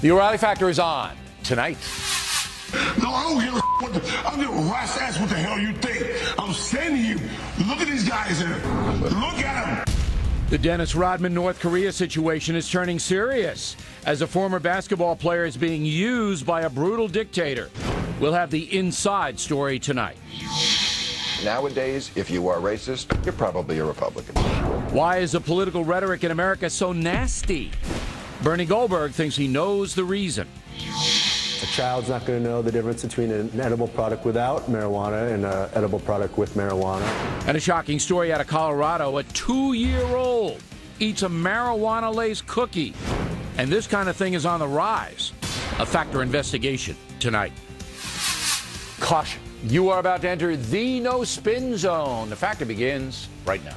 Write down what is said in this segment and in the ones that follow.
The O'Reilly Factor is on tonight. No, I don't give a what the, I don't give a rat's ass what the hell you think. I'm saying to you, look at these guys here. Look at them. The Dennis Rodman North Korea situation is turning serious as a former basketball player is being used by a brutal dictator. We'll have the inside story tonight. Nowadays, if you are racist, you're probably a Republican. Why is the political rhetoric in America so nasty? Bernie Goldberg thinks he knows the reason. A child's not going to know the difference between an edible product without marijuana and an edible product with marijuana. And a shocking story out of Colorado. A 2-year-old eats a marijuana-laced cookie. And this kind of thing is on the rise. A Factor investigation tonight. Caution. You are about to enter the no-spin zone. The Factor begins right now.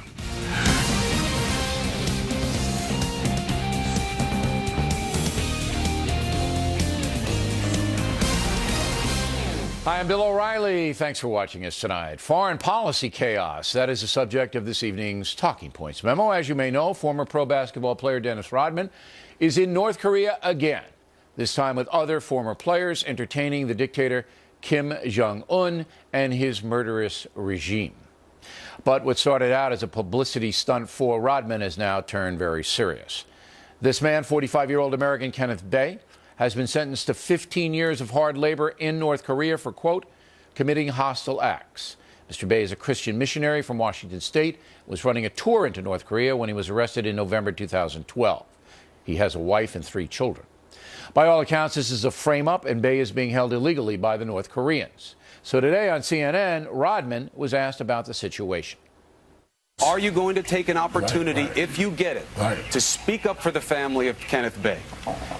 Hi, I'm Bill O'Reilly. Thanks for watching us tonight. Foreign policy chaos. That is the subject of this evening's Talking Points memo. As you may know, former pro basketball player Dennis Rodman is in North Korea again, this time with other former players entertaining the dictator Kim Jong-un and his murderous regime. But what started out as a publicity stunt for Rodman has now turned very serious. This man, 45-year-old American Kenneth Bae, has been sentenced to 15 years of hard labor in North Korea for, quote, committing hostile acts. Mr. Bae is a Christian missionary from Washington State, was running a tour into North Korea when he was arrested in November 2012. He has a wife and 3 children. By all accounts, this is a frame-up, and Bae is being held illegally by the North Koreans. So today on CNN, Rodman was asked about the situation. Are you going to take an opportunity, if you get it, to speak up for the family of Kenneth Bae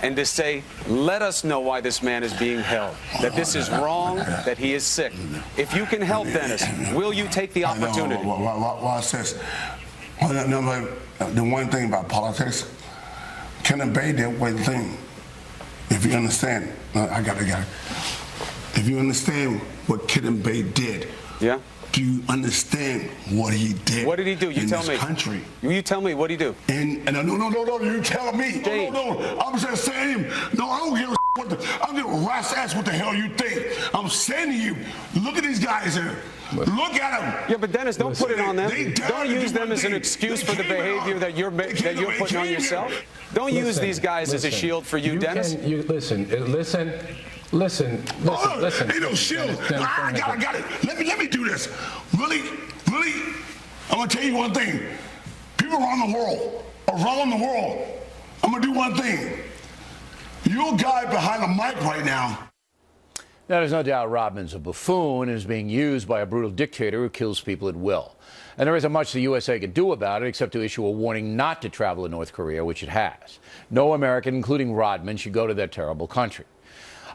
and to say, let us know why this man is being held, that this is wrong, that he is sick? If you can help Dennis, will you take the opportunity? The one thing about politics, Kenneth Bae did one thing. If you understand, I got it. If you understand what Kenneth Bae did, yeah. Do you understand what he did? What did he do? You tell me. Country. You tell me. What did he do? And no. You tell me. No. I'm just saying. No, I don't give a what the. I don't give a rat's ass what the hell you think. I'm saying to you, look at these guys here. Look at them. Yeah, but Dennis, don't put it on them. Don't use them as an excuse for the behavior that you're putting on yourself. Don't use these guys as a shield for you, Dennis. Listen. Ain't no shield. I got it. Let me do this. Really, I'm gonna tell you one thing. People around the world, I'm gonna do one thing. You're a guy behind the mic right now. Now, there's no doubt Rodman's a buffoon and is being used by a brutal dictator who kills people at will. And there isn't much the USA can do about it except to issue a warning not to travel to North Korea, which it has. No American, including Rodman, should go to that terrible country.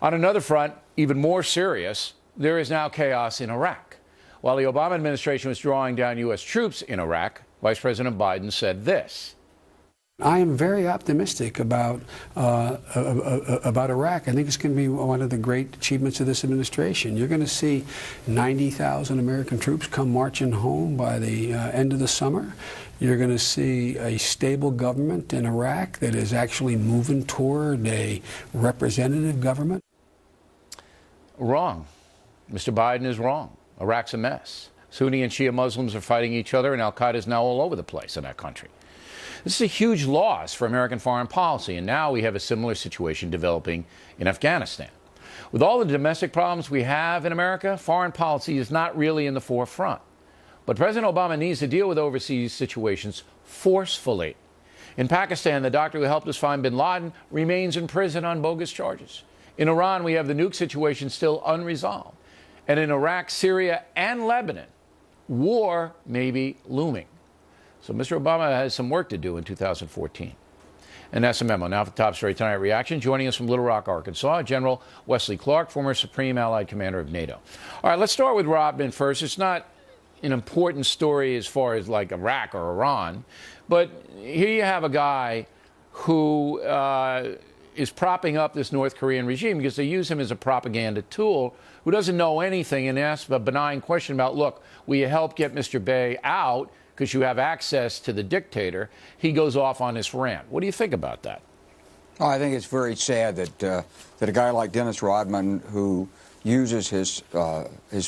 On another front, even more serious, there is now chaos in Iraq. While the Obama administration was drawing down U.S. troops in Iraq, Vice President Biden said this. I am very optimistic about Iraq. I think it's going to be one of the great achievements of this administration. You're going to see 90,000 American troops come marching home by the end of the summer. You're going to see a stable government in Iraq that is actually moving toward a representative government. Wrong. Mr. Biden is wrong. Iraq's a mess. Sunni and Shia Muslims are fighting each other, and al-Qaeda is now all over the place in that country. This is a huge loss for American foreign policy, and now we have a similar situation developing in Afghanistan. With all the domestic problems we have in America, foreign policy is not really in the forefront. But President Obama needs to deal with overseas situations forcefully. In Pakistan, the doctor who helped us find bin Laden remains in prison on bogus charges. In Iran, we have the nuke situation still unresolved. And in Iraq, Syria, and Lebanon, war may be looming. So Mr. Obama has some work to do in 2014. And that's the memo. Now for the top story tonight reaction. Joining us from Little Rock, Arkansas, General Wesley Clark, former Supreme Allied Commander of NATO. All right, let's start with Rodman first. It's not an important story as far as like Iraq or Iran, but here you have a guy who is propping up this North Korean regime because they use him as a propaganda tool, who doesn't know anything and asks a benign question about, look, will you help get Mr. Bae out because you have access to the dictator? He goes off on this rant. What do you think about that? Oh, I think it's very sad that that a guy like Dennis Rodman, who uses his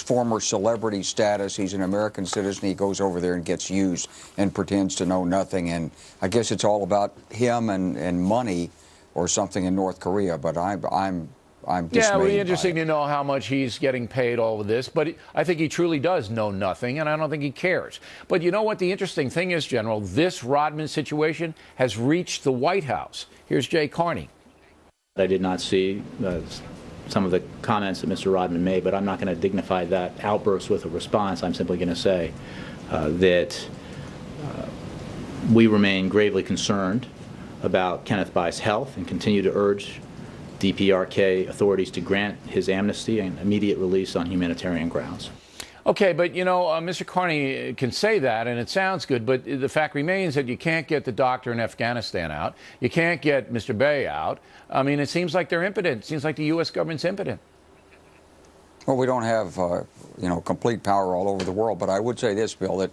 former celebrity status, he's an American citizen, he goes over there and gets used and pretends to know nothing. And I guess it's all about him and money or something in North Korea. But I'm dismayed. Yeah, it would be interesting to know how much he's getting paid all of this. But I think he truly does know nothing, and I don't think he cares. But you know what the interesting thing is, General? This Rodman situation has reached the White House. Here's Jay Carney. I did not see some of the comments that Mr. Rodman made, but I'm not going to dignify that outburst with a response. I'm simply going to say that we remain gravely concerned about Kenneth Bai's health and continue to urge DPRK authorities to grant his amnesty and immediate release on humanitarian grounds. Okay, but you know, Mr. Carney can say that, and it sounds good, but the fact remains that you can't get the doctor in Afghanistan out. You can't get Mr. Bay out. I mean, it seems like they're impotent. It seems like the U.S. government's impotent. Well, we don't have, complete power all over the world. But I would say this, Bill, that,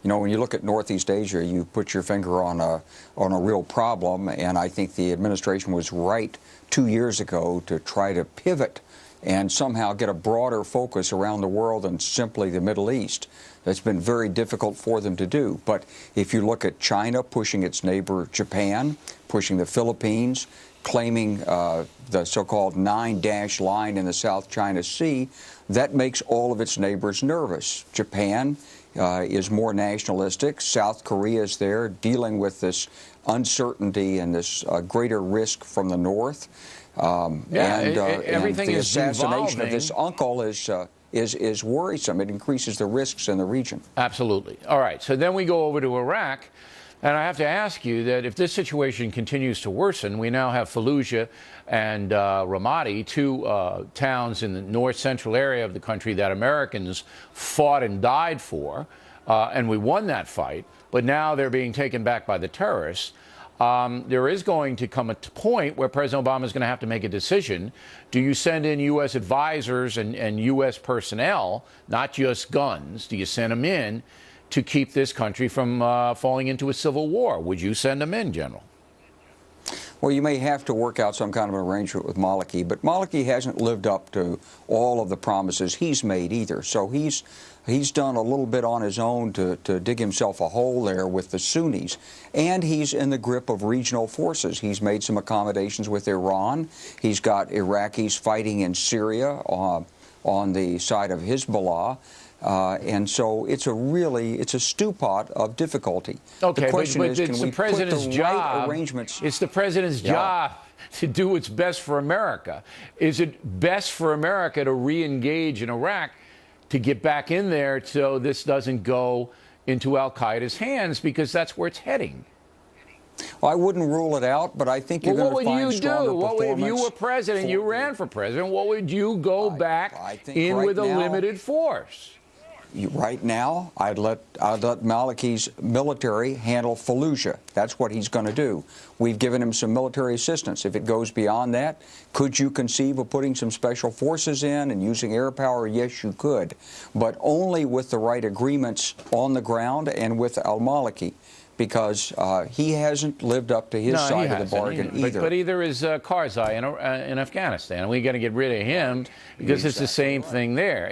when you look at Northeast Asia, you put your finger on a real problem. And I think the administration was right 2 years ago to try to pivot and somehow get a broader focus around the world than simply the Middle East. That's been very difficult for them to do. But if you look at China pushing its neighbor Japan, pushing the Philippines, claiming the so-called 9-dash line in the South China Sea, that makes all of its neighbors nervous. Japan is more nationalistic. South Korea is there dealing with this uncertainty and this greater risk from the north. Everything and the is assassination devolving. of this uncle is worrisome. It increases the risks in the region. Absolutely. All right, so then we go over to Iraq. And I have to ask you that if this situation continues to worsen, we now have Fallujah and Ramadi, two towns in the north-central area of the country that Americans fought and died for, and we won that fight, but now they're being taken back by the terrorists. There is going to come a point where President Obama is going to have to make a decision. Do you send in U.S. advisors and U.S. personnel, not just guns? Do you send them in to keep this country from falling into a civil war? Would you send them in, General? Well, you may have to work out some kind of an arrangement with Maliki, but Maliki hasn't lived up to all of the promises he's made either. So he's done a little bit on his own to dig himself a hole there with the Sunnis, and he's in the grip of regional forces. He's made some accommodations with Iran. He's got Iraqis fighting in Syria on the side of Hezbollah. And so it's a stew pot of difficulty. Okay, the question but is, it's the president's job. It's the president's job to do what's best for America. Is it best for America to re-engage in Iraq, to get back in there so this doesn't go into al-Qaeda's hands, because that's where it's heading? Well, I wouldn't rule it out, but I think you're going to find stronger performance. What would you do? If you were president, you ran for president, what would you go back in with a limited force? Right now, I'd let Maliki's military handle Fallujah. That's what he's going to do. We've given him some military assistance. If it goes beyond that, could you conceive of putting some special forces in and using air power? Yes, you could, but only with the right agreements on the ground and with al-Maliki, because he hasn't lived up to his side of the bargain either. But either is Karzai in Afghanistan, and we got to get rid of him because it's the same thing there.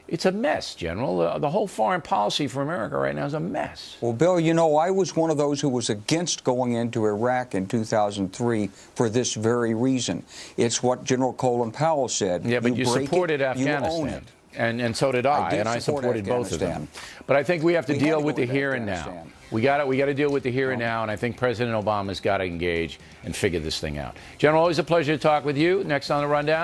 It's a mess, General. The whole foreign policy for America right now is a mess. Well, Bill, I was one of those who was against going into Iraq in 2003 for this very reason. It's what General Colin Powell said. Yeah, but you supported Afghanistan. And so did I, and I supported both of them. But I think we have to deal with the here and now. We got to deal with the here and now, and I think President Obama's got to engage and figure this thing out. General, always a pleasure to talk with you. Next on the Rundown.